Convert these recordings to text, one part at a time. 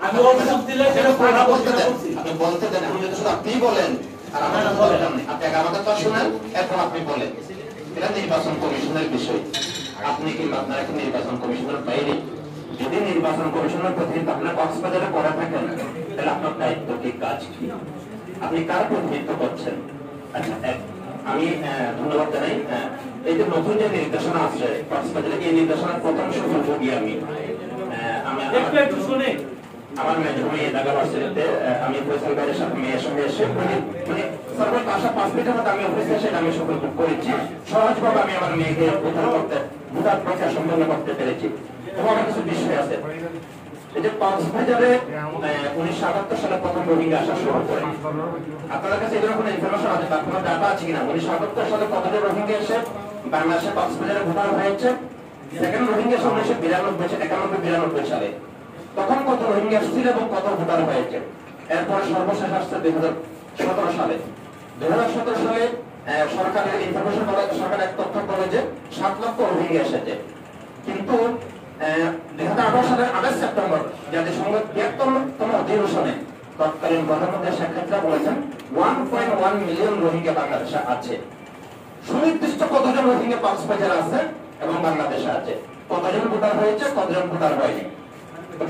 আমি অভিযোগ দিলে সেটা কথা বলতে দেন, আপনি বলতে দেন। আপনি যদি শুধু আপনিই বলেন আর আমার বললাম না, আপনি আগে আমাদের তো শুনেন, এরপর আপনি বলেন। এটা নির্বাচন কমিশনের বিষয়। আপনি কিংবা আপনারা কি নির্বাচন কমিশনের বাইরে? যদি নির্বাচন কমিশনের প্রতিনিধিত্ব আপনার কক্সবাজারে করে থাকেন, তাহলে আপনার দায়িত্ব কি, কাজ কি, আপনি কার প্রতিনিধিত্ব করছেন? আচ্ছা, আমি ধন্যবাদ জানাই। এই যে নতুন যে নির্দেশনা আছে কক্সবাজারে, এই নির্দেশনার প্রথম সুযোগী আমি একটু শুনে আমার মেয়ে ঢাকা ভার্সিটিতে আমি ফয়সাল ভাইয়ের সাথে মেয়ের সঙ্গে এসে মানে সর্বোচ্চ আসা 5 মিনিটের মধ্যে আমি অফিসে এসে আমি সফল করেছি। সহজভাবে আমি আমার মেয়েকে ভোটার প্রক্রিয়া সম্পন্ন করতে পেরেছি। এবং আমার কিছু বিষয় আছে। এই যে কক্সবাজারে 1978 সালে প্রথম রোহিঙ্গা আসা শুরু করে, আপনাদের কাছে এগুলো কোনো ইনফরমেশন আছে, তার কোনো ডাটা আছে কিনা? 1978 সালে কতজন রোহিঙ্গা এসে বাংলাদেশে কক্সবাজারে ভোটার হয়েছে? সেকেন্ড রোহিঙ্গা এসে 1991 সালে। তখন কত রোহিঙ্গা এসেছিল এবং কত ভোটার হয়েছে? এরপরে সর্বশেষ আসছে 2017 সালে। 2017 সালে সরকারের ইনফরমেশন বলে, সরকার এক তথ্য বলে যে 7 লক্ষ রোহিঙ্গা এসেছে। কিন্তু 2018 সালের 28 সেপ্টেম্বর জাতিসংঘ 73তম অধিবেশনে তৎকালীন প্রধানমন্ত্রী শেখ হাসিনা বলেছেন 1.1 মিলিয়ন রোহিঙ্গা বাংলাদেশে আছে। সুনির্দিষ্ট কতজন রোহিঙ্গা কক্সবাজারে আছে এবং বাংলাদেশে আছে, কতজন ভোটার হয়েছে, কতজন ভোটার হয়নি,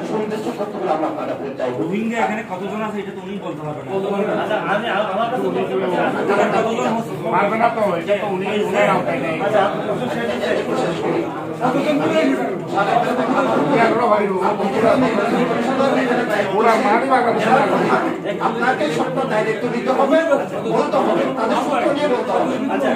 সুনির্দিষ্ট তথ্যগুলো আমরা আপনাদের কাছে চাই। রোহিঙ্গা এখানে কতজন আছে এটা তো উনি বলতে পারবেন না। আচ্ছা, আমি আমার কাছে পারবে না তো, এটা তো উনি আওতায় নেই। আপনাকে সত্য দায়িত্ব দিতে হবে, বলতে হবে, তাদের সত্য নিয়ে বলতে হবে। আচ্ছা